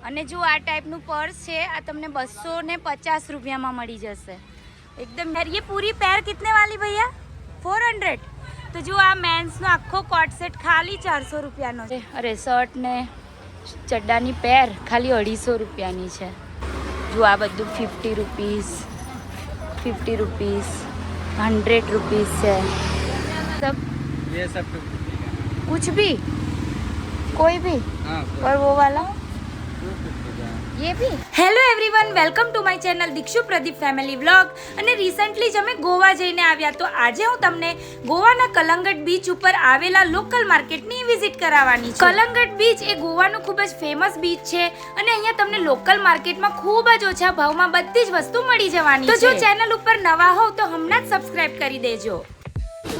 અને જો આ ટાઈપનું પર્સ છે, આ તમને 250 રૂપિયામાં મળી જશે एकदम। यार ये पूरी पैर कितने वाली भैया? 400। तो जो आ मेंस नो आखो कोट सेट खाली 400 રૂપિયાનો છે। અરે શર્ટ ને ચડ્ડાની પેર ખાલી 250 રૂપિયાની છે। જો આ બધું 50 રૂપીસ 100 રૂપીસ છે। सब ये सब कुछ भी कोई भी और वो वाला ये भी। Hello everyone, welcome to my channel Dikshu Pradeep family vlog. અને રિસન્ટલી જ અમે ગોવા જઈને આવ્યા, તો આજે હું તમને ગોવાના કલંગટ બીચ ઉપર આવેલા લોકલ માર્કેટની વિઝિટ કરાવવાની છું। કલંગટ બીચ એ ગોવાનું ખૂબ જ ફેમસ બીચ છે અને અહીંયા તમને લોકલ માર્કેટમાં ખૂબ જ ઓછા ભાવમાં બધી જ વસ્તુ મળી જવાની છે। તો જો ચેનલ ઉપર નવા હોવ તો હમણાં જ સબસ્ક્રાઇબ કરી દેજો।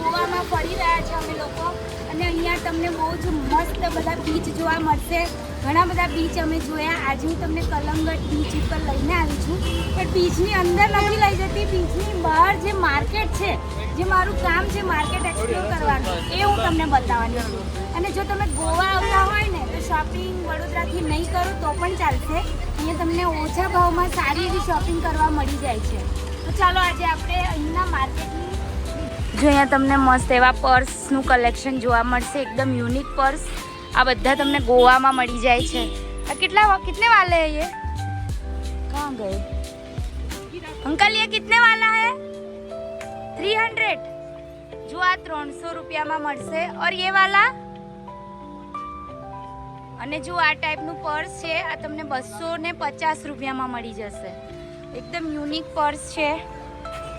ગોવામાં ફરી રહ્યા છે અમે લોકો અને અહીંયા તમને બહુ જ મસ્ત બધા બીચ જોવા મળશે। ઘણા બધા બીચ અમે જોયા। આજે હું તમને કલંગટ બીચ ઉપર લઈને આવી છું, પણ બીચની અંદર નથી લઈ જતી, બીચની બહાર જે માર્કેટ છે, જે મારું કામ છે માર્કેટ એક્સપ્લોર કરવાનું, એ હું તમને બતાવવાની છું। અને જો તમે ગોવા આવતા હોય ને તો શોપિંગ વડોદરાથી નહીં કરો તો પણ ચાલશે, અહીંયા તમને ઓછા ભાવમાં સારી એવી શોપિંગ કરવા મળી જાય છે। તો ચાલો આજે આપણે અહીંના માર્કેટની જો અહીંયા તમને મસ્ત એવા પર્સનું કલેક્શન જોવા મળશે, એકદમ યુનિક પર્સ। આ બધા તમને ગોવામાં મળી જાય છે। આ कितने वाले हैं ये? कहाँ गए अंकल? ये कितने वाला है? 300। जो આ 300 રૂપિયામાં મળશે। और ये वाला? અને જો આ ટાઈપનું પર્સ છે, આ તમને 250 રૂપિયામાં મળી જશે। એકદમ યુનિક પર્સ છે।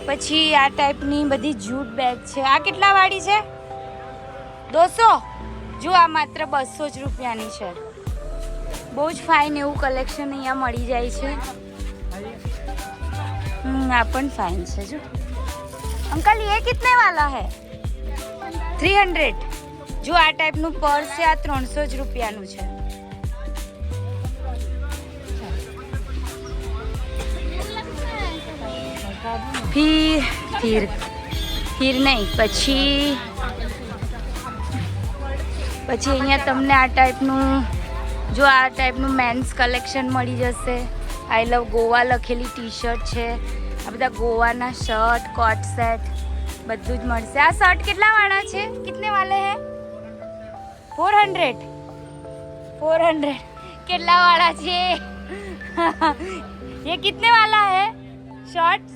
પછી આ ટાઈપની બધી જૂટ બેગ છે। આ કેટલા વાળી છે? 200। જો આ માત્ર 200 જ રૂપિયાની છે। બહુ જ ફાઇન એવું કલેક્શન અહીંયા મળી જાય છે। આ પણ ફાઇન છે। જો અંકલ ये कितने वाला है? 300। જો આ ટાઈપનું પર્સ છે, આ 300 જ રૂપિયાનું છે। फिर नहीं પછી અહીંયા તમને આ ટાઈપનું જો આ ટાઈપનું મેન્સ કલેક્શન મળી જશે। આઈ લવ ગોવા લખેલી ટી શર્ટ છે। આ બધા ગોવાના શર્ટ કોટ સેટ બધું જ મળશે। આ શર્ટ કેટલા વાળા છે? કિતને વાલે હે? 400 કેટલા વાળા છે? ये कितने वाला है? शॉर्ट्स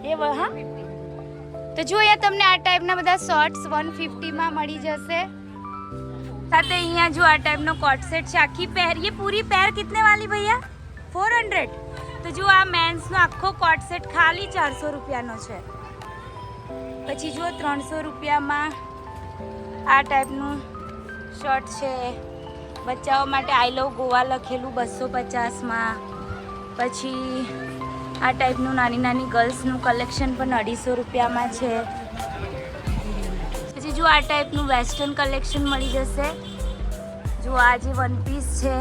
ये हाँ। तो जो અહીંયા તમને આ ટાઈપના બધા શોર્ટ્સ 150માં મળી જશે। સાથે અહીંયા જો આ ટાઈપનો કોટ સેટ છે, આખી પેર। ये पूरी पैर कितने वाली भैया? 400। તો જો આ મેન્સનો આખો કોટ સેટ ખાલી 400 રૂપિયાનો છે। પછી જો 300 રૂપિયામાં આ ટાઈપનું શર્ટ છે બચ્ચાઓ માટે, આઈ લવ ગોવા લખેલું 250માં। પછી આ ટાઈપનું નાની નાની ગર્લ્સનું કલેક્શન પણ 250 રૂપિયામાં છે। પછી જો આ ટાઈપનું વેસ્ટર્ન કલેક્શન મળી જશે। જો આ જે વન પીસ છે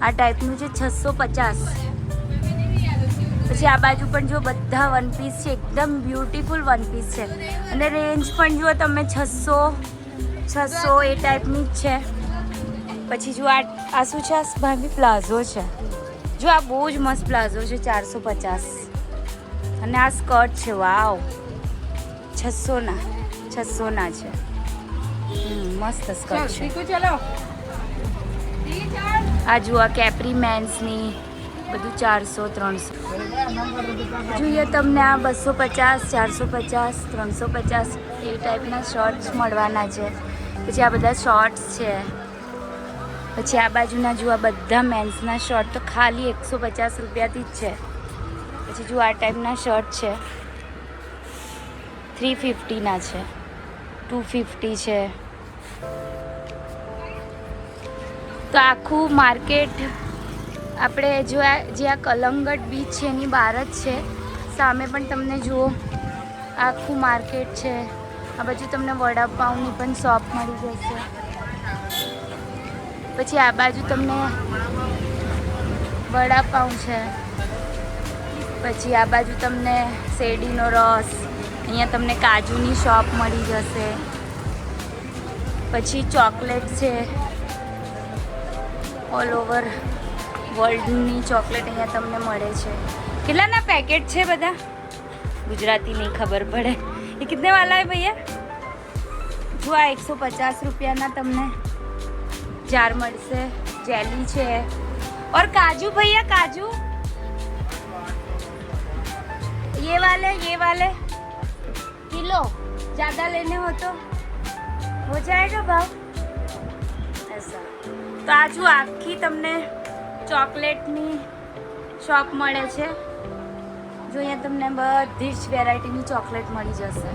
આ ટાઈપનું છે 650। પછી આ બાજુ પણ જો બધા વન પીસ છે, એકદમ બ્યુટીફુલ વન પીસ છે અને રેન્જ પણ જુઓ તમે 600 એ ટાઈપની જ છે। પછી જો આ શું છે? ભાભી પ્લાઝો છે। જો આ બહુ જ મસ્ત પ્લાઝો છે 450 અને આ સ્કર્ટ છે। વાવ 600ના છે। મસ્ત સ્કર્ટ છે। આ જો આ કેપ્રી મેન્સની બધું 400 300 જોઈએ તમને આ 250 450 350 એ ટાઈપના શોર્ટ્સ મળવાના છે। પછી આ બધા શોર્ટ્સ છે। પછી આ બાજુના જો આ બધા મેન્સના શર્ટ તો ખાલી 150 રૂપિયાથી જ છે। પછી જો આ ટાઈપના શર્ટ છે 350ના છે, 250 છે। તો આખું માર્કેટ આપણે જો જે આ કલંગટ બીચ છે એની બહાર જ છે। સામે પણ તમને જુઓ આખું માર્કેટ છે। આ બાજુ તમને વડાપાઉંની પણ શોપ મળી જશે। પછી આ બાજુ તમને વડાપાઉં છે। પછી આ બાજુ તમને શેરડીનો રસ, અહીંયા તમને કાજુની શોપ મળી જશે। પછી ચોકલેટ છે, ઓલ ઓવર વર્લ્ડની ચોકલેટ અહીંયા તમને મળે છે. કેટલાના પેકેટ છે બધા? ગુજરાતી નહીં ખબર પડે. એ કિતને વાલા હે ભૈયા? જો આ 150 રૂપિયાના તમને જાર મળશે. જેલી છે. और काजू भैया काजू ये वाले किलो ज़्यादा लेने हो तो हो जाएगा भाव ऐसा. तो आजू आखी तमने ચોકલેટની શોપ મળે છે. જો અહીંયા તમને બધી જ વેરાયટીની ચોકલેટ મળી જશે.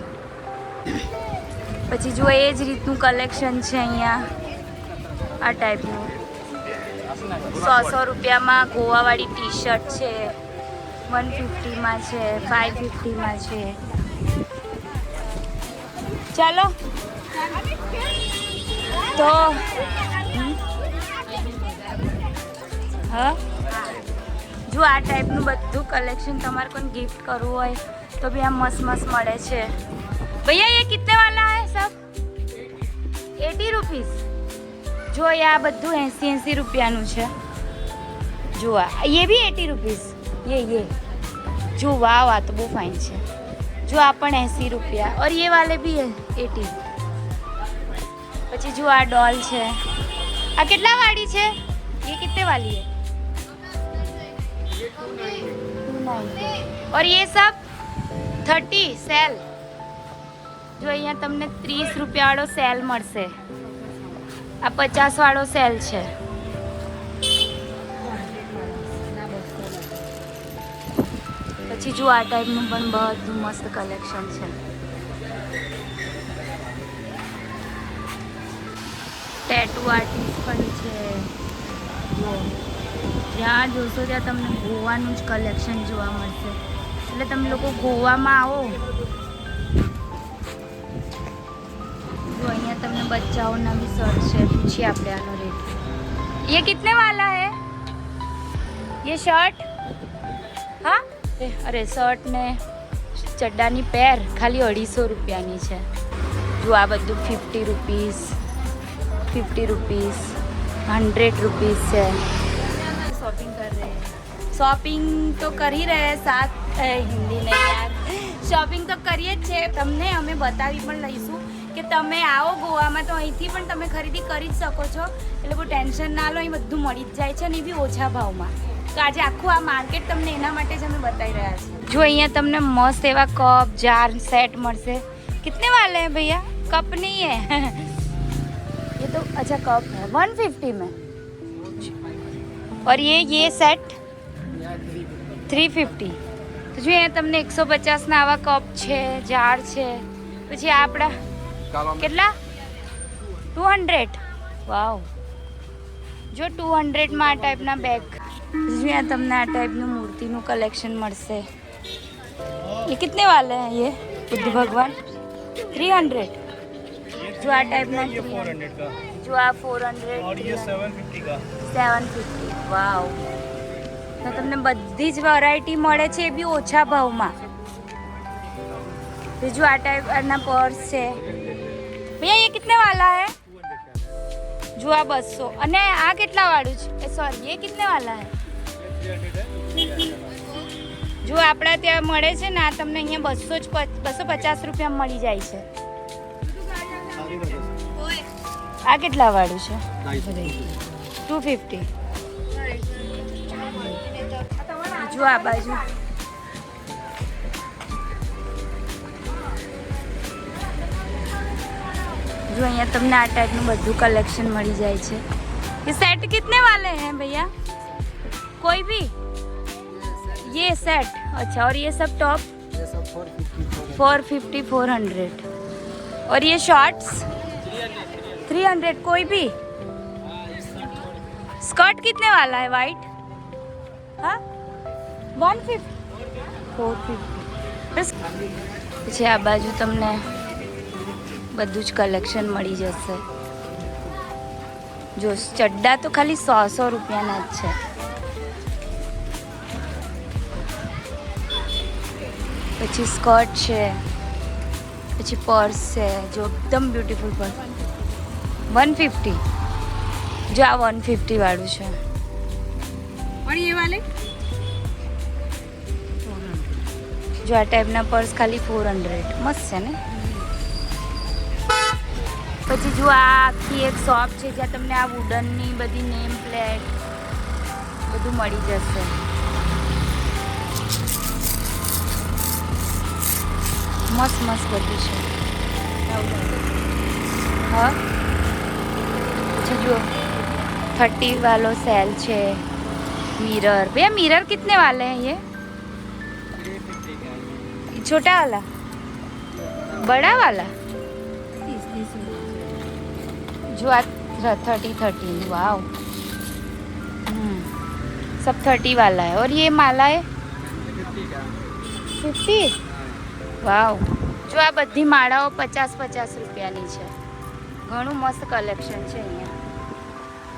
પછી જો એ જ રીતનું કલેક્શન છે અહીંયા આ ટાઈપનું. 100 રૂપિયામાં ગોવાવાળી ટી શર્ટ છે, 150માં છે, 550માં છે. ચાલો તો હા જો આ ટાઈપનું બધું કલેક્શન તમારે કોઈ ગિફ્ટ કરવું હોય તો બી આ મસ્ત મસ્ત મળે છે. ભૈયા ये कितने वाला है सब? 80 रुपीस. જો આ બધું 80 રૂપિયાનું છે. જો આ ये भी 80 रुपीस. ये જો વાવ આ તો બહુ ફાઇન છે. જો આ પણ 80 રૂપિયા. और ये वाले भी है 80. પછી જો આ ડોલ છે. આ કેટલા વાળી છે? ये कितने वाली है? 290. और ये सब 30 સેલ. જો અહીંયા તમને 30 રૂપિયાવાળો સેલ મળશે. આ 50 વાળો સેલ છે. પછી જો આ ટાઈપનું પણ બધું મસ્ત કલેક્શન છે. ટેટુ આર્ટિસ્ટ પણ છે. જ્યાં જોશો ત્યાં તમને ગોવાનું જ કલેક્શન જોવા મળશે. એટલે તમે લોકો ગોવામાં આવો. જો અહીંયા તમને બચ્ચાઓના બી શર્ટ છે. પૂછીએ આપણે આનો રેટ. ये कितने वाला है? ये शर्ट हाँ અરે શર્ટ ને ચડ્ડાની પેર ખાલી 250 રૂપિયાની છે. જો આ બધું 50 રૂપીસ 100 रुपीज़ से शॉपिंग कर रहे हैं. शॉपिंग तो कर ही रहे हैं साथ हिंदी नहीं यार. શોપિંગ તો કરીએ જ છે. તમને અમે બતાવી પણ લઈશું કે તમે આવો ગોવામાં તો અહીંથી પણ તમે ખરીદી કરી જ શકો છો. એટલે બહુ ટેન્શન ના લો. અહીં બધું મળી જ જાય છે ને એ બી ઓછા ભાવમાં. તો આજે આખું આ માર્કેટ તમને એના માટે જ અમે બતાવી રહ્યા છીએ. જો અહીંયા તમને મસ્ત એવા કપ જાર સેટ મળશે. कितने वाले हैं भैया? कप नहीं है ये तो अच्छा कप है 150 में. और ये सेट 350. તો જો અહીંયા તમને 150ના આવા કપ છે, જાર છે. પછી આપણા કેટલા 200. વાવ. જો 200માં આ ટાઈપના બેગ. અહીંયા તમને આ ટાઈપનું મૂર્તિનું કલેક્શન મળશે. ये कितने वाले हैं? ये बुद्ध भगवान 300. जो आ टाइप ना 400 का. जो आ 400 और ये 750 का. 750. वाव. तो તમને બધી જ વેરાયટી મળે છે એ બી ઓછા ભાવમાં. બીજું આ ટાઈપના પર્સ છે. ભૈયા ये कितने वाला है? जो आ 200. અને આ કેટલા વાળું છે? સોરી ये कितने वाला है? જો આપણા ત્યાં મળે છે ને આ તમને અહીંયા 250 રૂપિયામાં મળી જાય છે. આ કેટલા વાળું છે? 250. જો આ બાજુ जो અહીંયા તમને આ ટાઈપનું બધું કલેક્શન મળી જાય છે. ये सेट कितने वाले हैं भैया? कोई भी ये सेट. अच्छा. और ये सब टॉप 450 400. और ये शॉर्ट्स 300. कोई भी स्कर्ट कितने वाला है? वाइट हाँ 150 450. પછી આ બાજુ તમને બધું જ કલેક્શન મળી જશે. જો ચડ્ડા તો ખાલી 100 રૂપિયાના જ છે. પછી સ્કર્ટ છે. પછી પર્સ છે. જો એકદમ બ્યુટીફુલ પર્સ 150. जो आ 150 वालू है। और ये वाले जो आ टाइप ना पर्स खाली 400 मस्त है ने। પછી જો આ આખી એક શોપ છે જ્યાં તમને આ વુડનની બધી નેમ પ્લેટ બધું મળી જશે। મસ્ત મસ્ત બધું છે। हाँ अच्छा जो 30 वालों सेल है। मिरर भैया मिरर कितने वाले हैं ये? छोटा वाला बड़ा वाला जो आ 30 वाव सब 30 वाला है। और ये माला है 50 वाव। जो आ बधी माळाओ 50-50 रुपयानी है। घणું मस्त कलेक्शन है अहियाँ।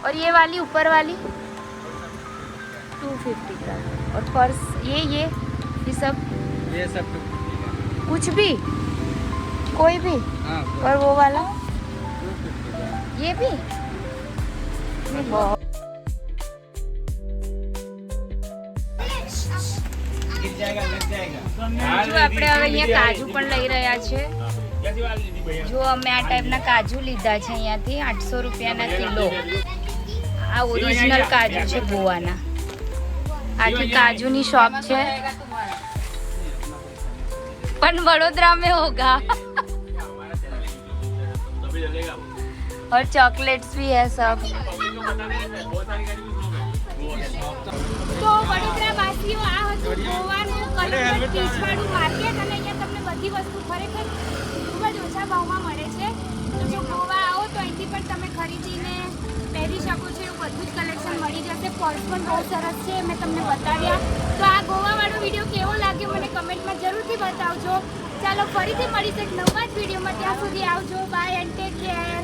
और ये वाली ऊपर वाली 250 का। और पर्स ये सब 250 का। कुछ भी कोई भी। हाँ, और वो वाला 250 का। ये भी बहुत गिर जाएगा, लग जाएगा। जो આપણે હવે અહીંયા કાજુ પણ લઈ રહ્યા છે। જો અમે આ ટાઈપના કાજુ લીધા છે અહીંયાથી 800 રૂપિયાના કિલો। આ ઓરિજિનલ કાજુ છે ગોવાના। આખી કાજુની શોપ છે પણ વડોદરા में होगा। और चॉकलेट्स भी है सब। तो वडोदरा वासीओ आ હતું ગોવાનું કલર પીચવાળું માર્કેટ અને અહીંયા તમને બધી વસ્તુ ખરેખર ખૂબ જ ઓછા ભાવમાં મળે છે। તો જો ગોવા આવો તો અહીંથી પણ તમે ખરીદીને પહેરી શકો છો એવું બધું જ કલેક્શન મળી જશે। પર્સ પણ બહુ સરસ છે મેં તમને બતાવ્યા। તો આ ગોવાવાળો વિડીયો કેવો લાગ્યો મને કમેન્ટમાં જરૂરથી બતાવજો। ચાલો ફરીથી મળીશું એક નવા જ વિડીયોમાં। ત્યાં સુધી આવજો બાય એન્ડ ટેક કેર।